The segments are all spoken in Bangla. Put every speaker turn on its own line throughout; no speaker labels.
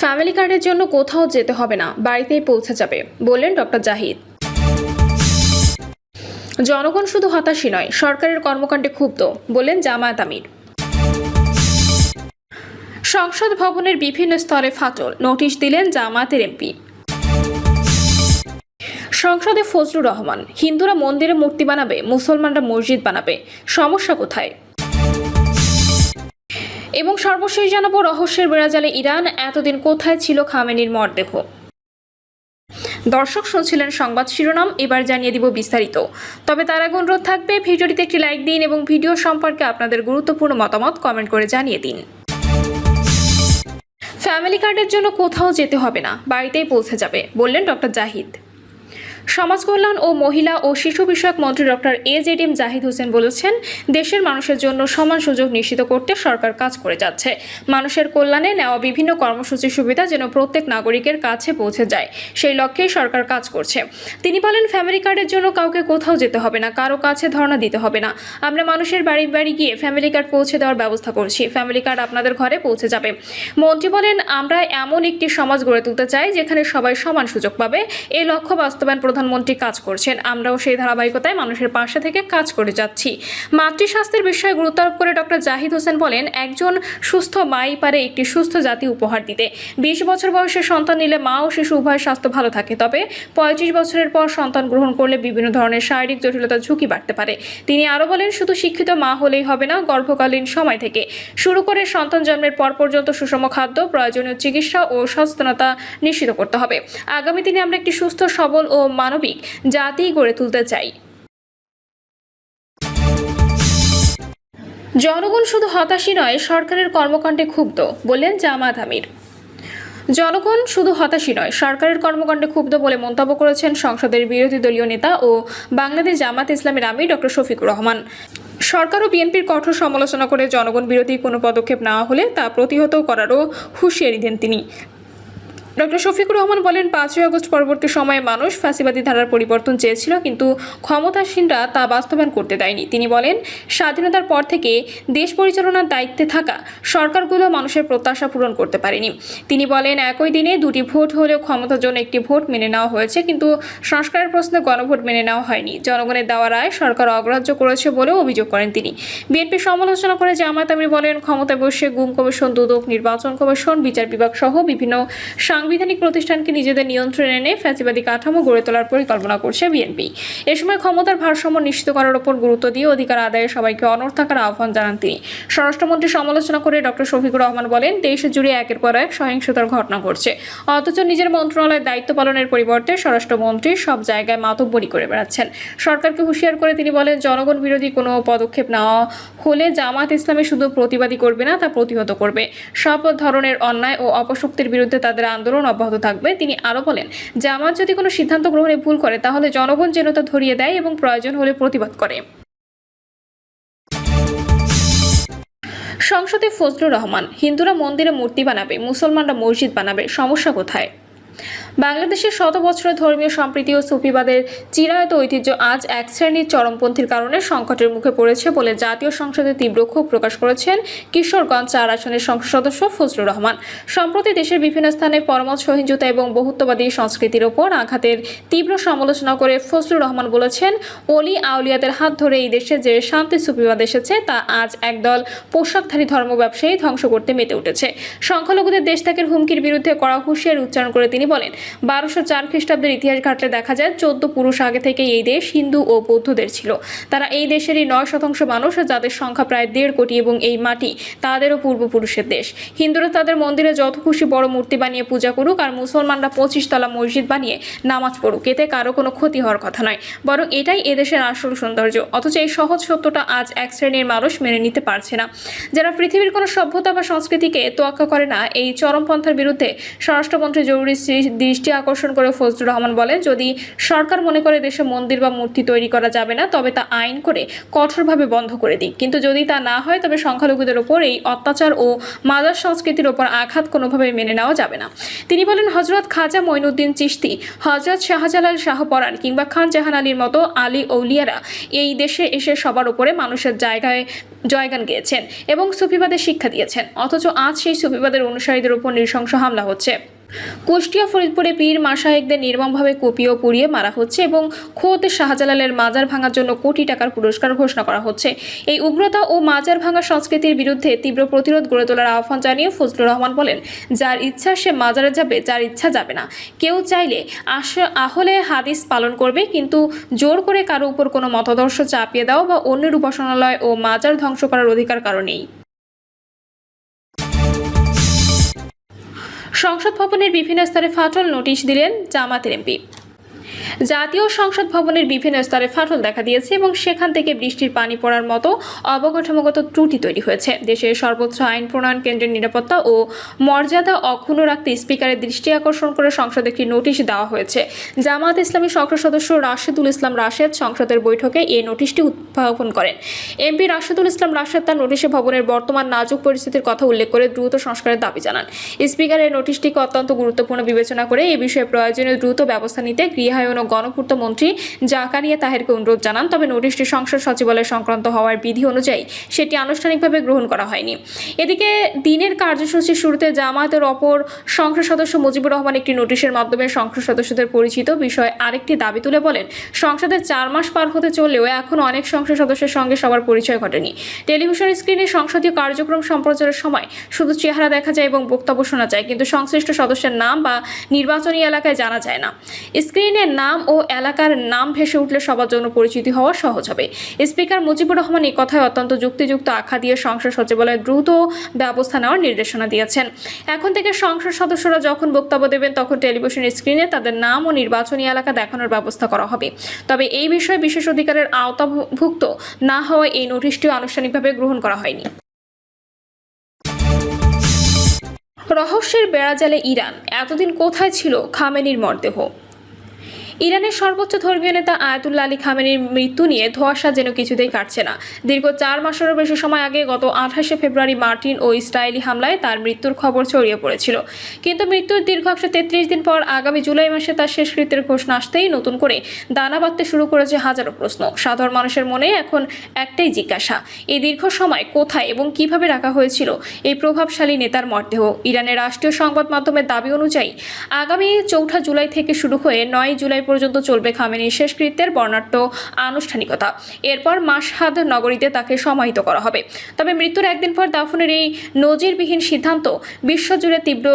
ফ্যামিলি কার্ডের জন্য কোথাও যেতে হবে না, বাড়িতেই পৌঁছে যাবে, বললেন ডক্টর জাহিদ। জনগণ শুধু হতাশই নয়, সরকারের কর্মকাণ্ডে ক্ষুব্ধ, বললেন জামায়াত আমির। সংসদ ভবনের বিভিন্ন স্তরে ফাটল, নোটিশ দিলেন জামায়াতের এমপি। সংসদে ফজলুর রহমান, হিন্দুরা মন্দিরে মূর্তি বানাবে, মুসলমানরা মসজিদ বানাবে, সমস্যা কোথায়? এবং সর্বশেষ জানাবো, রহস্যের বেড়াজালে ইরান, এতদিন কোথায় ছিল খামেনির মরদেহ। দর্শক শুনছিলেন সংবাদ শিরোনাম, এবার জানিয়ে দিব বিস্তারিত। তবে তার আগে অনুরোধ থাকবে, ভিডিওটিতে একটি লাইক দিন এবং ভিডিও সম্পর্কে আপনাদের গুরুত্বপূর্ণ মতামত কমেন্ট করে জানিয়ে দিন। ফ্যামিলি কার্ডের জন্য কোথাও যেতে হবে না, বাড়িতেই পৌঁছে যাবে, বললেন ডক্টর জাহিদ। সমাজ কল্যাণ ও মহিলা ও শিশু বিষয়ক মন্ত্রী ডক্টর এজেডএম জাহিদ হোসেন বলেছেন, দেশের মানুষের জন্য সমান সুযোগ নিশ্চিত করতে সরকার কাজ করে যাচ্ছে। মানুষের কল্যাণে নেওয়া বিভিন্ন কর্মসূচির সুবিধা যেন প্রত্যেক নাগরিকের কাছে পৌঁছে যায়, সেই লক্ষ্যেই সরকার কাজ করছে। তিনি বলেন, ফ্যামিলি কার্ডের জন্য কাউকে কোথাও যেতে হবে না, কারো কাছে ধর্ণা দিতে হবে না। আমরা মানুষের বাড়ি বাড়ি গিয়ে ফ্যামিলি কার্ড পৌঁছে দেওয়ার ব্যবস্থা করছি। ফ্যামিলি কার্ড আপনাদের ঘরে পৌঁছে যাবে। মন্ত্রী বলেন, আমরা এমন একটি সমাজ গড়ে তুলতে চাই যেখানে সবাই সমান সুযোগ পাবে। এই লক্ষ্য বাস্তবায়ন প্রধানমন্ত্রী কাজ করছেন। আমরাও সেই ধারাবাহিকতায় মানুষের পাশে থেকে কাজ করে যাচ্ছি। মাতৃস্বাস্থ্যের বিষয়ে গুরুত্ব আরোপ করে ডক্টর জাহিদ হোসেন বলেন, একজন সুস্থ মাই পারে একটি সুস্থ জাতি উপহার দিতে। 20 বছর বয়সে সন্তান নিলে মা ও শিশু উভয়ের স্বাস্থ্য ভালো থাকে, তবে 35 বছরের পর সন্তান গ্রহণ করলে বিভিন্ন ধরনের শারীরিক জটিলতার ঝুঁকি বাড়তে পারে। তিনি আরও বলেন, শুধু শিক্ষিত মা হলেই হবে না, গর্ভকালীন সময় থেকে শুরু করে সন্তান জন্মের পর পর্যন্ত সুষম খাদ্য, প্রয়োজনীয় চিকিৎসা ও সচেতনতা নিশ্চিত করতে হবে। আগামী দিনে আমরা একটি সুস্থ, সবল ও মানবিক জাতি গড়ে তুলতে চাই। জনগণ শুধু হতাশই নয়, সরকারের কর্মকাণ্ডে ক্ষুব্ধ, বললেন জামায়াত আমির। জনগণ শুধু হতাশই নয়, সরকারের কর্মকাণ্ডে ক্ষুব্ধ বলে মন্তব্য করেছেন সংসদের বিরোধী দলীয় নেতা ও বাংলাদেশ জামায়াত ইসলামের আমির ডক্টর শফিকুর রহমান। সরকার ও বিএনপির কঠোর সমালোচনা করে জনগণ বিরোধী কোনো পদক্ষেপ নেওয়া হলে তা প্রতিহত করারও হুঁশিয়ারি দেন তিনি। ডক্টর শফিকুর রহমান বলেন, 5ই আগস্ট পরবর্তী সময়ে মানুষ ফ্যাসিবাদী ধারার পরিবর্তন চেয়েছিল, কিন্তু ক্ষমতাসীনরা তা বাস্তবায়ন করতে দেয়নি। তিনি বলেন, স্বাধীনতার পর থেকে দেশ পরিচালনার দায়িত্বে থাকা সরকারগুলো মানুষের প্রত্যাশা পূরণ করতে পারেনি। তিনি বলেন, একই দিনে দুটি ভোট হলেও ক্ষমতার জন্য একটি ভোট মেনে নেওয়া হয়েছে, কিন্তু সংস্কারের প্রশ্নে গণভোট মেনে নেওয়া হয়নি। জনগণের দেওয়া রায় সরকার অগ্রাহ্য করেছে বলেও অভিযোগ করেন তিনি। বিএনপির সমালোচনা করে জামায়াত আমির বলেন, ক্ষমতায় বসে গুম কমিশন, দুদক, নির্বাচন কমিশন, বিচার বিভাগ সহ বিভিন্ন সাংবিধানিক প্রতিষ্ঠানকে নিজেদের নিয়ন্ত্রণে এনে ফ্যাসিবাদী কাঠামো গড়ে তোলার পরিকল্পনা করছে বিএনপি। এ সময় ক্ষমতার ভারসাম্য নিশ্চিত করার উপর গুরুত্ব দিয়ে অধিকার আদায়ে সবাইকে অনড় থাকার আহ্বান জানান তিনি। স্বরাষ্ট্রমন্ত্রী সমালোচনা করে ডক্টর শফিকুর রহমান বলেন, দেশ জুড়ে একের পর এক সহিংসতার ঘটনা ঘটছে, অথচ নিজের মন্ত্রণালয়ের দায়িত্ব পালনের পরিবর্তে স্বরাষ্ট্রমন্ত্রী সব জায়গায় মাতব্বরি করে বেড়াচ্ছেন। সরকারকে হুঁশিয়ার করে তিনি বলেন, জনগণ বিরোধী কোনো পদক্ষেপ নেওয়া হলে জামায়াত ইসলামী শুধু প্রতিবাদী করবে না, তা প্রতিহত করবে। সব ধরনের অন্যায় ও অপশক্তির বিরুদ্ধে তাদের আন্দোলন অব্যাহত থাকবে। তিনি আরও বলেন, জামায়াত যদি কোনো সিদ্ধান্ত গ্রহণে ভুল করে তাহলে জনগণ যেন তা ধরিয়ে দেয় এবং প্রয়োজন হলে প্রতিবাদ করে। সংসদে ফজলুর রহমান, হিন্দুরা মন্দিরে মূর্তি বানাবে, মুসলমানরা মসজিদ বানাবে, সমস্যা কোথায়? বাংলাদেশের শত বছরের ধর্মীয় সম্প্রীতি ও সুফিবাদের চিরায়ত ঐতিহ্য আজ এক শ্রেণীর চরমপন্থীর কারণে সংকটের মুখে পড়েছে বলে জাতীয় সংসদে তীব্র ক্ষোভ প্রকাশ করেছেন কিশোরগঞ্জ 4 আসনের সংসদ সদস্য ফজলুর রহমান। সম্প্রতি দেশের বিভিন্ন স্থানে পরমত সহিংসতা এবং বহুত্ববাদী সংস্কৃতির ওপর আঘাতের তীব্র সমালোচনা করে ফজলুর রহমান বলেছেন, অলি আউলিয়াদের হাত ধরে এই দেশে যে শান্তি সুফিবাদ এসেছে তা আজ একদল পোশাকধারী ধর্ম ব্যবসায়ী ধ্বংস করতে মেতে উঠেছে। সংখ্যালঘুদের দেশ ত্যাগের হুমকির বিরুদ্ধে কড়া হুঁশিয়ারি উচ্চারণ করে তিনি বলেন, 1204 খ্রিস্টাব্দের ইতিহাস ঘাটলে দেখা যায় 14 পুরুষ আগে থেকে এই দেশ হিন্দু ও বৌদ্ধদের ছিল। তারা এই দেশেরই 9% মানুষ, যাদের সংখ্যা প্রায় 1.5 কোটি, এবং এই মাটি তাদেরও পূর্বপুরুষের দেশ। হিন্দুরা তাদের মন্দিরে যত খুশি বড় মূর্তি বানিয়ে পূজা করুক, আর মুসলমানরা 25 তলা মসজিদ বানিয়ে নামাজ পড়ুক, এতে কারো কোনো ক্ষতি হওয়ার কথা নয়, বরং এটাই এদেশের আসল সৌন্দর্য। অথচ এই সহজ সত্যটা আজ এক শ্রেণীর মানুষ মেনে নিতে পারছে না। যারা পৃথিবীর কোনো সভ্যতা বা সংস্কৃতিকে তোয়াক্কা করে না, এই চরমপন্থার বিরুদ্ধে স্বরাষ্ট্রমন্ত্রী জরুরি দৃষ্টি আকর্ষণ করে ফজলুর রহমান বলেন, যদি সরকার মনে করে দেশে মন্দির বা মূর্তি তৈরি করা যাবে না, তবে তা আইন করে কঠোরভাবে বন্ধ করে দিক। কিন্তু যদি তা না হয়, তবে সংখ্যালঘুদের ওপর এই অত্যাচার ও মাজার সংস্কৃতির ওপর আঘাত কোনোভাবেই মেনে নেওয়া যাবে না। তিনি বলেন, হযরত খাজা মঈনুদ্দিন চিশতি, হযরত শাহজালাল শাহপরাণ কিংবা খান জাহান আলীর মতো আলী আউলিয়ারা এই দেশে এসে সবার উপরে মানুষের জয়গান গেয়েছেন এবং সুফিবাদের শিক্ষা দিয়েছেন, অথচ আজ সেই সুফিবাদের অনুসারীদের উপর নৃশংস হামলা হচ্ছে। কুষ্টিয়া ফরিদপুরে পীর মাশায়েখদের নির্মমভাবে কুপিয়ে ও পুড়িয়ে মারা হচ্ছে এবং খোদ শাহজালালের মাজার ভাঙার জন্য কোটি টাকার পুরস্কার ঘোষণা করা হচ্ছে। এই উগ্রতা ও মাজার ভাঙা সংস্কৃতির বিরুদ্ধে তীব্র প্রতিরোধ গড়ে তোলার আহ্বান জানিয়ে ফজলুর রহমান বলেন, যার ইচ্ছা সে মাজারে যাবে, যার ইচ্ছা যাবে না। কেউ চাইলে আহলে হাদিস পালন করবে, কিন্তু জোর করে কারো উপর কোনো মতাদর্শ চাপিয়ে দেওয়া বা অন্যের উপাসনালয় ও মাজার ধ্বংস করার অধিকার কারো নেই। সংসদ ভবনের বিভিন্ন স্তরে ফাটল, নোটিশ দিলেন জামাতের এমপি। জাতীয় সংসদ ভবনের বিভিন্ন স্তরে ফাটল দেখা দিয়েছে এবং সেখান থেকে বৃষ্টির পানি পড়ার মতো অবকাঠামোগত ত্রুটি তৈরি হয়েছে। দেশের সর্বোচ্চ আইন প্রণয়ন কেন্দ্রের নিরাপত্তা ও মর্যাদা অক্ষুণ্ণ রাখতে স্পিকারের দৃষ্টি আকর্ষণ করে সংসদে একটি নোটিশ দেওয়া হয়েছে। জামায়াত ইসলামী সংসদ সদস্য রাশেদুল ইসলাম রাশেদ সংসদের বৈঠকে এই নোটিশটি উত্থাপন করেন। এমপি রাশেদুল ইসলাম রাশেদ তার নোটিশে ভবনের বর্তমান নাজুক পরিস্থিতির কথা উল্লেখ করে দ্রুত সংস্কারের দাবি জানান। স্পিকার এই নোটিশটিকে অত্যন্ত গুরুত্বপূর্ণ বিবেচনা করে এই বিষয়ে প্রয়োজনীয় দ্রুত ব্যবস্থা নিতে গৃহায়ন ও গণপূর্ত মন্ত্রী জাকারিয়া তাহেরকে অনুরোধ জানান। তবে নোটিশটি সংসদ সচিবালয় সংক্রান্ত হওয়ার বিধি অনুযায়ী সেটি আনুষ্ঠানিকভাবে গ্রহণ করা হয়নি। এদিকে দিনের কার্যসূচির শুরুতে জামায়াতের অপর সংসদ সদস্য মুজিবুর রহমান একটি নোটিশের মাধ্যমে সংসদ সদস্যদের পরিচিত বিষয়ে আরেকটি দাবি তুলে বলেন, সংসদে 4 মাস পার হতে চললেও এখন অনেক সংসদ সদস্যের সঙ্গে সবার পরিচয় ঘটেনি। টেলিভিশন স্ক্রিনে সংসদীয় কার্যক্রম সম্প্রচারের সময় শুধু চেহারা দেখা যায় এবং বক্তব্য শোনা যায়, কিন্তু সংশ্লিষ্ট সদস্যের নাম বা নির্বাচনী এলাকায় জানা যায় না। স্ক্রিনের নাম ও এলাকার নাম ভেসে উঠলে সবার জন্য পরিচিতি হওয়া সহজ হবে। স্পিকার মুজিবুর রহমান এই কথায় অত্যন্ত যুক্তিযুক্ত আখ্যা দিয়ে সংসদ সচিবালয়ে দ্রুত ব্যবস্থা নেওয়ার নির্দেশনা দিয়েছেন। এখন থেকে সংসদ সদস্যরা যখন বক্তব্য দেবেন, তখন টেলিভিশন স্ক্রিনে তাদের নাম ও নির্বাচনী এলাকা দেখানোর ব্যবস্থা করা হবে। তবে এই বিষয়ে বিশেষ অধিকারের আওতাভুক্ত না হওয়ায় এই নোটিশটিও আনুষ্ঠানিকভাবে গ্রহণ করা হয়নি। রহস্যের বেড়াজালে ইরান, এতদিন কোথায় ছিল খামেনির মরদেহ? ইরানের সর্বোচ্চ ধর্মীয় নেতা আয়াতুল্লাহ আলী খামেনির মৃত্যু নিয়ে ধোঁয়াশা যেন কিছুতেই কাটছে না। দীর্ঘ 4 মাসেরও বেশি সময় আগে গত 28শে ফেব্রুয়ারি মার্কিন ও ইসরায়েলি হামলায় তার মৃত্যুর খবর ছড়িয়ে পড়েছিল। কিন্তু মৃত্যুর দীর্ঘ 133 দিন পর আগামী জুলাই মাসে তার শেষকৃত্যের ঘোষণা আসতেই নতুন করে দানা বাঁধতে শুরু করেছে হাজারো প্রশ্ন। সাধারণ মানুষের মনে এখন একটাই জিজ্ঞাসা, এই দীর্ঘ সময় কোথায় এবং কিভাবে রাখা হয়েছিল এই প্রভাবশালী নেতার মরদেহ? ইরানের রাষ্ট্রীয় সংবাদ মাধ্যমের দাবি অনুযায়ী আগামী 4 জুলাই থেকে শুরু হয়ে 9 জুলাই পর্যন্ত চলবে খামেনির শেষকৃত্যের বর্ণাঢ্য আনুষ্ঠানিকতা। এরপর মাশহাদ নগরীতে তাকে সমাহিত করা হবে। তবে মৃত্যুর একদিন পর দাফনের এই নজিরবিহীন সিদ্ধান্ত বিশ্বজুড়ে তীব্র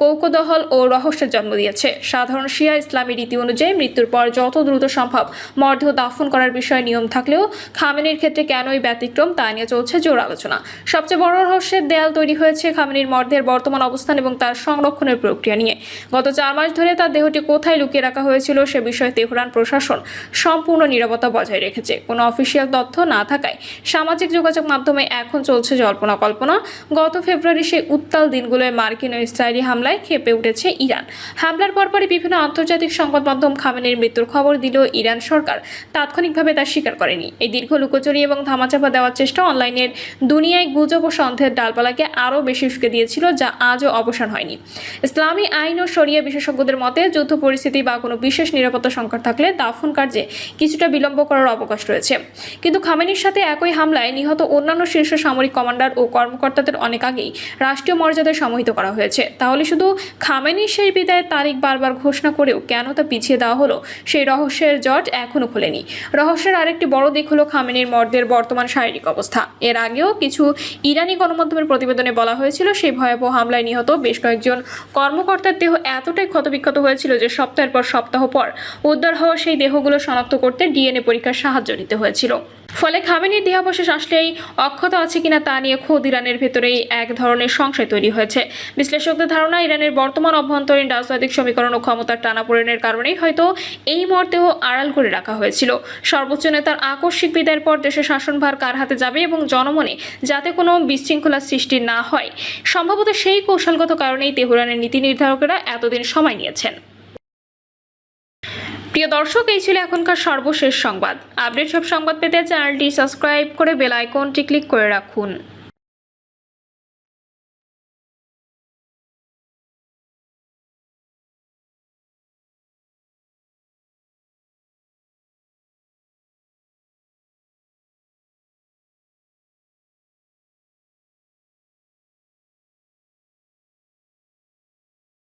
কৌতূহল ও রহস্যের জন্ম দিয়েছে। সাধারণ শিয়া ইসলামী রীতি অনুযায়ী মৃত্যুর পর যত দ্রুত সম্ভব মরদেহ দাফন করার বিষয়ে নিয়ম থাকলেও খামেনির ক্ষেত্রে কেনই ব্যতিক্রম, তা নিয়ে চলছে জোর আলোচনা। সবচেয়ে বড় রহস্যের দেয়াল তৈরি হয়েছে খামেনির মরদেহের বর্তমান অবস্থান এবং তার সংরক্ষণের প্রক্রিয়া নিয়ে। গত 4 মাস ধরে তার দেহটি কোথায় লুকিয়ে রাখা হয়েছিল সে বিষয়ে তেহরান প্রশাসন সম্পূর্ণ নীরবতা বজায় রেখেছে। কোনো অফিসিয়াল তথ্য না থাকায় সামাজিক যোগাযোগ মাধ্যমে এখন চলছে জল্পনা কল্পনা। গত ফেব্রুয়ারি সেই উত্তাল দিনগুলোয় মার্কিন ও ইসরায়েলি হামলায় খেপে উঠেছে ইরান। হামলার পরপরই বিভিন্ন আন্তর্জাতিক সংবাদ মাধ্যম খামেনির মৃত্যুর খবর দিলেও ইরান সরকার তাৎক্ষণিকভাবে তা স্বীকার করেনি। এই দীর্ঘ লুকোচুরি এবং ধামাচাপা দেওয়ার চেষ্টা অনলাইনের দুনিয়ায় গুজব ও সন্দেহের ডালপালাকে আরও বেশি উস্কে দিয়েছিল, যা আজও অবসান হয়নি। ইসলামী আইন ও শরিয়া বিশেষজ্ঞদের মতে যুদ্ধ পরিস্থিতি বা কোনো বিশেষ নিরাপত্তা সংকট থাকলে দাফন কার্যে কিছুটা বিলম্ব করার অবকাশ রয়েছে। কিন্তু খামেনির সাথে একই হামলায় নিহত অন্যান্য শীর্ষ সামরিক কমান্ডার ও কর্মকর্তাদের অনেক আগেই রাষ্ট্রীয় মর্যাদায় সমাহিত করা হয়েছে। তাহলে শুধু খামেনির সেই বিদায়ের তারিখ বারবার ঘোষণা করেও কেন তা পিছিয়ে দেওয়া হলো, সেই রহস্যের জট এখনও খোলেনি। রহস্যের আরেকটি বড় দিক হলো খামেনির মরদেহের বর্তমান শারীরিক অবস্থা। এর আগেও কিছু ইরানি গণমাধ্যমের প্রতিবেদনে বলা হয়েছিল, সেই ভয়াবহ হামলায় নিহত বেশ কয়েকজন কর্মকর্তার দেহ এতটাই ক্ষতবিক্ষত হয়েছিল যে সপ্তাহের পর সপ্তাহ পর উদ্ধার হওয়া সেই দেহগুলো শনাক্ত করতে ডিএনএ পরীক্ষার সাহায্য নিতে হয়েছিল। ফলে খামেনির দেহাবশেষ আসলেই অক্ষত আছে কিনা তা নিয়ে খোদ ইরানের ভেতরেই এক ধরনের সংশয় তৈরি হয়েছে। বিশ্লেষকদের ধারণা, ইরানের বর্তমান অভ্যন্তরীণ রাজনৈতিক সমীকরণ ও ক্ষমতার টানাপোড়েনের কারণেই হয়তো এই মর্তেও আড়াল করে রাখা হয়েছিল। সর্বোচ্চ নেতার আকস্মিক বিদায়ের পর দেশের শাসনভার কার হাতে যাবে এবং জনমনে যাতে কোনো বিশৃঙ্খলা সৃষ্টি না হয়, সম্ভবত সেই কৌশলগত কারণেই তেহরানের নীতি নির্ধারকেরা এতদিন সময় নিয়েছেন। প্রিয় দর্শক, এই ছিল এখনকার সর্বশেষ সংবাদ। আপডেট সব সংবাদ পেতে চ্যানেলটি সাবস্ক্রাইব করে বেল আইকনটি ক্লিক করে রাখুন।